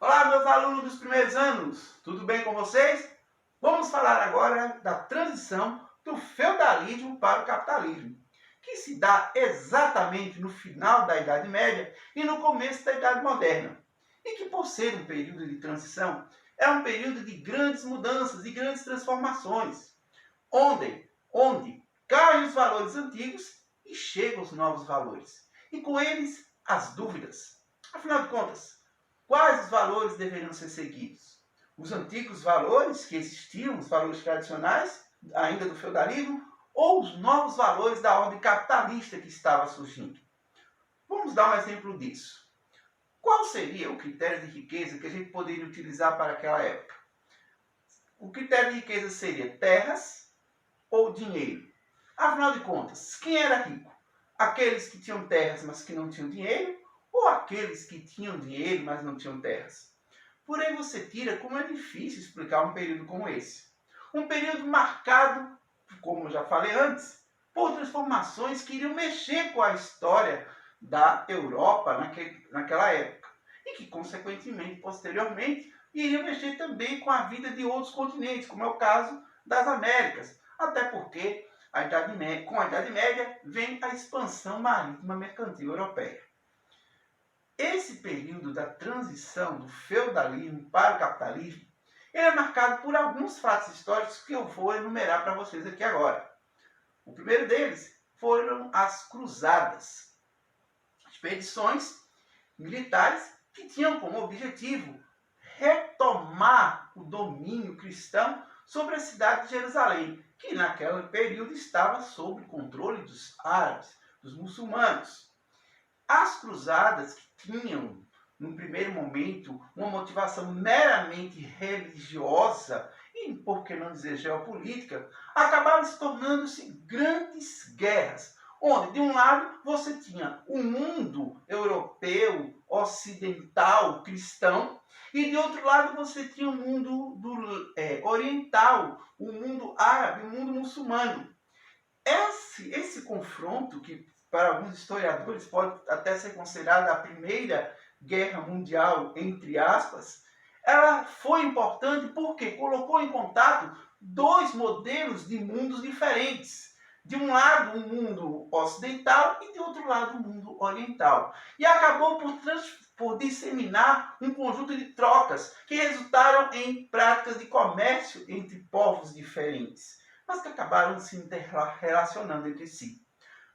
Olá, meus alunos dos primeiros anos, tudo bem com vocês? Vamos falar agora da transição do feudalismo para o capitalismo, que se dá exatamente no final da Idade Média e no começo da Idade Moderna, e que, por ser um período de transição, é um período de grandes mudanças e grandes transformações, onde caem os valores antigos e chegam os novos valores, e com eles as dúvidas. Afinal de contas, quais os valores deveriam ser seguidos? Os antigos valores que existiam, os valores tradicionais, ainda do feudalismo, ou os novos valores da ordem capitalista que estava surgindo? Vamos dar um exemplo disso. Qual seria o critério de riqueza que a gente poderia utilizar para aquela época? O critério de riqueza seria terras ou dinheiro? Afinal de contas, quem era rico? Aqueles que tinham terras, mas que não tinham dinheiro? Ou aqueles que tinham dinheiro, mas não tinham terras? Por aí você tira como é difícil explicar um período como esse. Um período marcado, como eu já falei antes, por transformações que iriam mexer com a história da Europa naquela época. E que, consequentemente, posteriormente, iriam mexer também com a vida de outros continentes, como é o caso das Américas. Até porque, com a Idade Média, vem a expansão marítima mercantil europeia. Esse período da transição do feudalismo para o capitalismo, ele é marcado por alguns fatos históricos que eu vou enumerar para vocês aqui agora. O primeiro deles foram as cruzadas, expedições militares que tinham como objetivo retomar o domínio cristão sobre a cidade de Jerusalém, que naquele período estava sob controle dos árabes, dos muçulmanos. As cruzadas, que tinham, no primeiro momento, uma motivação meramente religiosa e, por que não dizer, geopolítica, acabaram se tornando-se grandes guerras, onde, de um lado, você tinha o mundo europeu, ocidental, cristão, e, de outro lado, você tinha o mundo oriental, o mundo árabe, o mundo muçulmano. Esse confronto, que para alguns historiadores pode até ser considerada a primeira guerra mundial, entre aspas, ela foi importante porque colocou em contato dois modelos de mundos diferentes. De um lado, o mundo ocidental e de outro lado, o mundo oriental. E acabou por disseminar um conjunto de trocas que resultaram em práticas de comércio entre povos diferentes, mas que acabaram se interrelacionando entre si.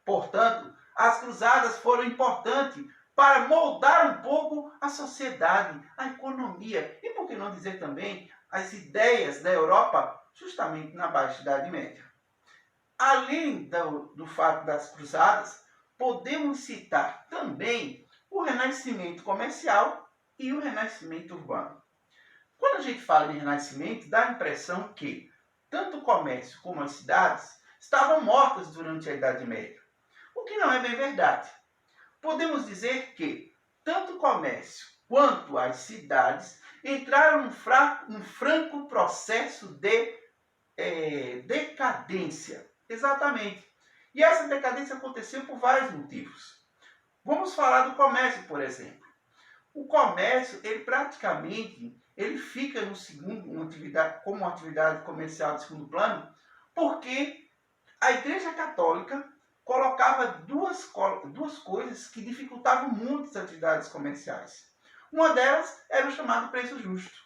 Portanto, as cruzadas foram importantes para moldar um pouco a sociedade, a economia e, por que não dizer também, as ideias da Europa, justamente na Baixa Idade Média. Além do fato das cruzadas, podemos citar também o renascimento comercial e o renascimento urbano. Quando a gente fala de renascimento, dá a impressão que tanto o comércio como as cidades estavam mortas durante a Idade Média, o que não é bem verdade. Podemos dizer que tanto o comércio quanto as cidades entraram num franco processo de decadência. Exatamente. E essa decadência aconteceu por vários motivos. Vamos falar do comércio, por exemplo. O comércio, ele fica no segundo, como uma atividade comercial de segundo plano, porque a Igreja Católica colocava duas coisas que dificultavam muito as atividades comerciais. Uma delas era o chamado preço justo,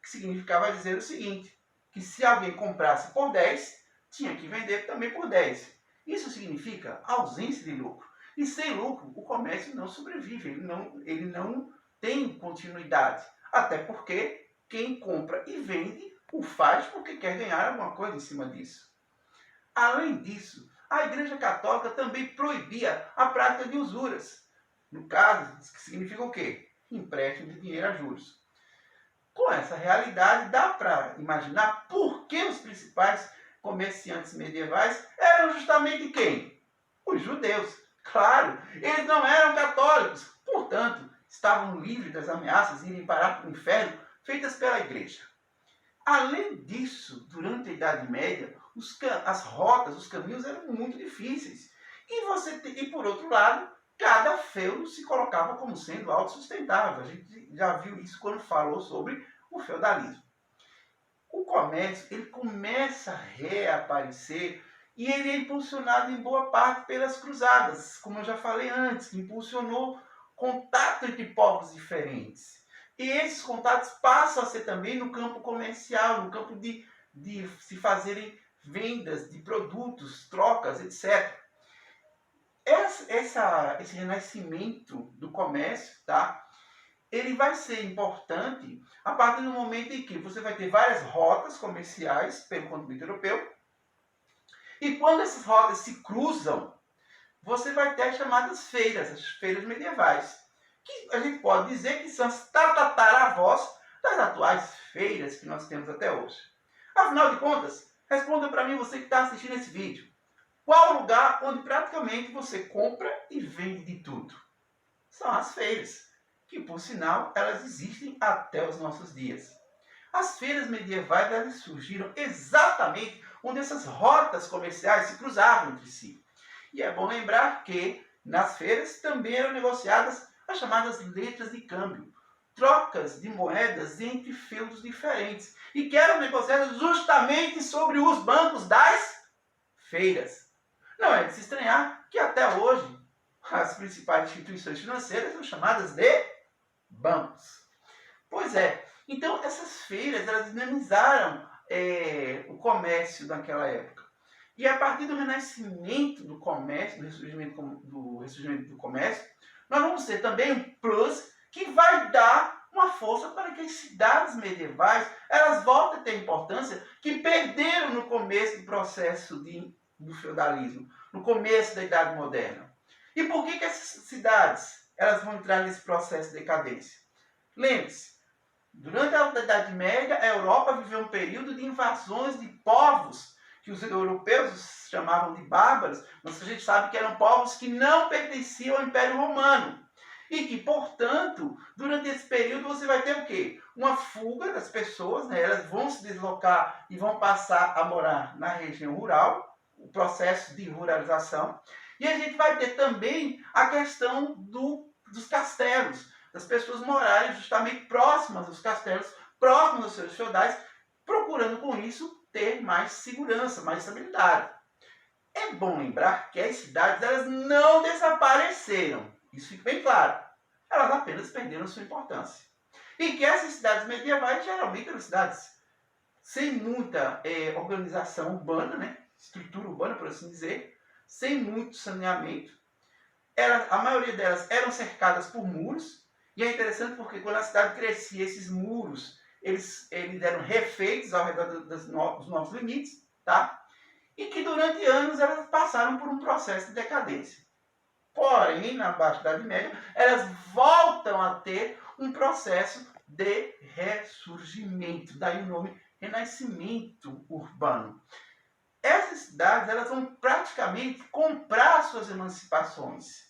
que significava dizer o seguinte, que se alguém comprasse por 10, tinha que vender também por 10. Isso significa ausência de lucro. E sem lucro, o comércio não sobrevive, ele não tem continuidade. Até porque quem compra e vende o faz porque quer ganhar alguma coisa em cima disso. Além disso, a Igreja Católica também proibia a prática de usuras. No caso, que significa o quê? Empréstimo de dinheiro a juros. Com essa realidade, dá para imaginar por que os principais comerciantes medievais eram justamente quem? Os judeus. Claro, eles não eram católicos, portanto, estavam livres das ameaças de irem parar para o inferno feitas pela igreja. Além disso, durante a Idade Média, as rotas, os caminhos eram muito difíceis. E por outro lado, cada feudo se colocava como sendo autossustentável. A gente já viu isso quando falou sobre o feudalismo. O comércio ele começa a reaparecer e ele é impulsionado em boa parte pelas cruzadas, como eu já falei antes, que impulsionou contato entre povos diferentes. E esses contatos passam a ser também no campo comercial, no campo de se fazerem vendas de produtos, trocas, etc. Esse renascimento do comércio, tá? Ele vai ser importante a partir do momento em que você vai ter várias rotas comerciais pelo continente europeu. E quando essas rotas se cruzam, você vai ter as chamadas feiras, as feiras medievais, que a gente pode dizer que são as tataravós das atuais feiras que nós temos até hoje. Afinal de contas, responda para mim, você que está assistindo esse vídeo. Qual o lugar onde praticamente você compra e vende de tudo? São as feiras, que por sinal elas existem até os nossos dias. As feiras medievais elas surgiram exatamente onde essas rotas comerciais se cruzavam entre si. E é bom lembrar que nas feiras também eram negociadas as chamadas letras de câmbio, trocas de moedas entre feudos diferentes, e que eram negociadas justamente sobre os bancos das feiras. Não é de se estranhar que até hoje as principais instituições financeiras são chamadas de bancos. Pois é, então essas feiras elas dinamizaram o comércio daquela época. E a partir do renascimento do comércio, do ressurgimento do comércio, nós vamos ter também um plus que vai dar uma força para que as cidades medievais elas voltem a ter importância que perderam no começo do processo do feudalismo, no começo da Idade Moderna. E por que essas cidades elas vão entrar nesse processo de decadência? Lembre-se, durante a Idade Média, a Europa viveu um período de invasões de povos que os europeus chamavam de bárbaros, mas a gente sabe que eram povos que não pertenciam ao Império Romano. E que, portanto, durante esse período você vai ter o quê? Uma fuga das pessoas, né? Elas vão se deslocar e vão passar a morar na região rural, o processo de ruralização. E a gente vai ter também a questão dos castelos, das pessoas morarem justamente próximas aos castelos, próximas aos seus feudais, procurando com isso ter mais segurança, mais estabilidade. É bom lembrar que as cidades elas não desapareceram, isso fica bem claro. Elas apenas perderam sua importância. E que essas cidades medievais geralmente eram cidades sem muita organização urbana, né? Estrutura urbana, por assim dizer, sem muito saneamento. A maioria delas eram cercadas por muros. E é interessante porque quando a cidade crescia, esses muros eles eram refeitos ao redor dos novos limites, tá? E que durante anos elas passaram por um processo de decadência. Porém, na Baixa Idade Média, elas voltam a ter um processo de ressurgimento, daí o nome renascimento urbano. Essas cidades elas vão praticamente comprar suas emancipações.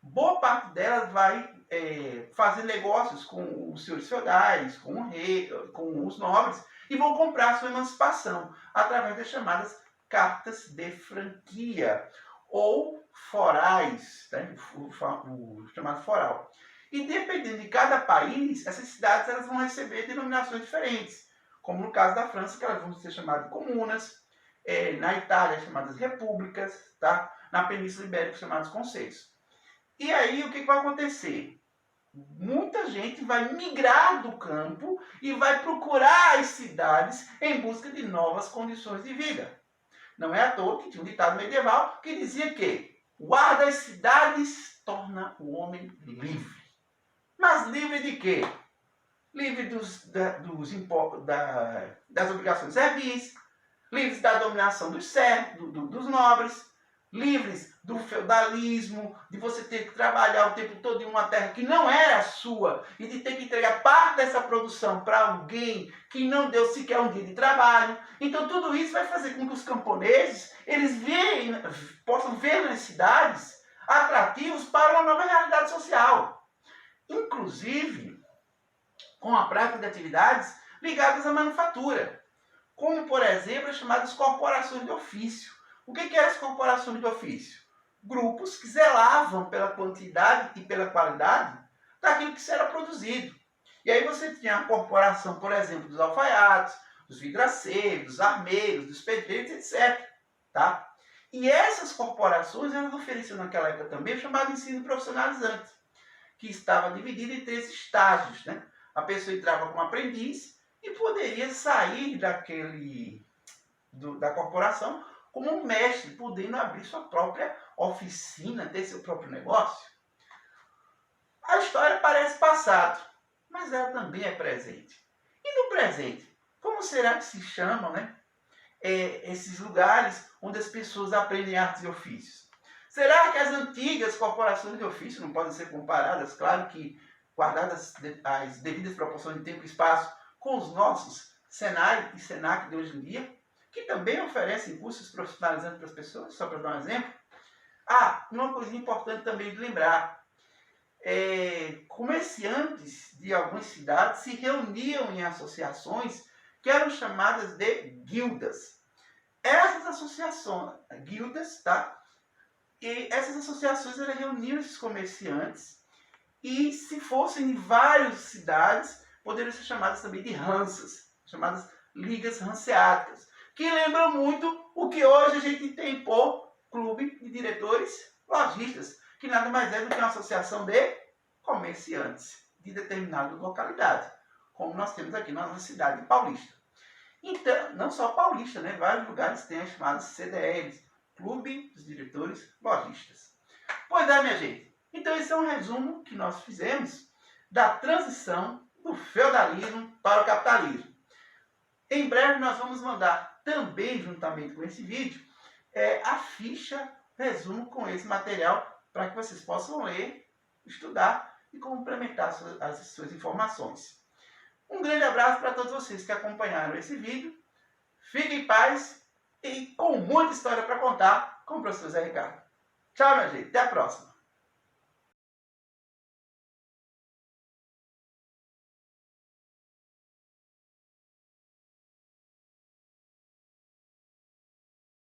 Boa parte delas vai fazer negócios com os senhores feudais, com o rei, com os nobres, e vão comprar sua emancipação através das chamadas cartas de franquia, ou forais, né? o chamado foral. E dependendo de cada país, essas cidades elas vão receber denominações diferentes, como no caso da França, que elas vão ser chamadas de comunas, na Itália chamadas repúblicas, tá? Na Península Ibérica chamadas conselhos. E aí o que vai acontecer? Muita gente vai migrar do campo e vai procurar as cidades em busca de novas condições de vida. Não é à toa que tinha um ditado medieval que dizia que guarda as cidades torna o homem livre. Mas livre de quê? Livre das obrigações servis, livres da dominação dos nobres, livres do feudalismo, de você ter que trabalhar o tempo todo em uma terra que não era sua e de ter que entregar parte dessa produção para alguém que não deu sequer um dia de trabalho. Então tudo isso vai fazer com que os camponeses possam ver nas cidades atrativos para uma nova realidade social. Inclusive com a prática de atividades ligadas à manufatura, como, por exemplo, as chamadas corporações de ofício. O que eram as corporações de ofício? grupos que zelavam pela quantidade e pela qualidade daquilo que era produzido. E aí você tinha a corporação, por exemplo, dos alfaiates, dos vidraceiros, dos armeiros, dos pedreiros, etc. Tá? E essas corporações elas ofereciam naquela época também o chamado ensino profissionalizante, que estava dividido em 3 estágios. Né? A pessoa entrava como aprendiz e poderia sair da corporação como um mestre, podendo abrir sua própria oficina, ter seu próprio negócio. A história parece passado, mas ela também é presente. E no presente, como será que se chamam, né, esses lugares onde as pessoas aprendem artes e ofícios? Será que as antigas corporações de ofício não podem ser comparadas, claro que guardadas as devidas proporções de tempo e espaço, com os nossos Senai e Senac de hoje em dia, que também oferecem cursos profissionalizantes para as pessoas, só para dar um exemplo? Uma coisa importante também de lembrar, comerciantes de algumas cidades se reuniam em associações que eram chamadas de guildas. Essas associações, guildas, tá? E essas associações elas reuniam esses comerciantes e, se fossem em várias cidades, poderiam ser chamadas também de ransas, chamadas ligas ranseáticas, que lembram muito o que hoje a gente tem por clube de diretores lojistas, que nada mais é do que uma associação de comerciantes de determinada localidade, como nós temos aqui na nossa cidade paulista. Então, não só paulista, né? Vários lugares têm as chamadas CDLs, Clube dos Diretores Lojistas. Pois é, minha gente. Então, esse é um resumo que nós fizemos da transição do feudalismo para o capitalismo. Em breve, nós vamos mandar também, juntamente com esse vídeo, a ficha resumo com esse material para que vocês possam ler, estudar e complementar as suas informações. Um grande abraço para todos vocês que acompanharam esse vídeo. Fiquem em paz e com muita história para contar com o professor Zé Ricardo. Tchau, minha gente. Até a próxima.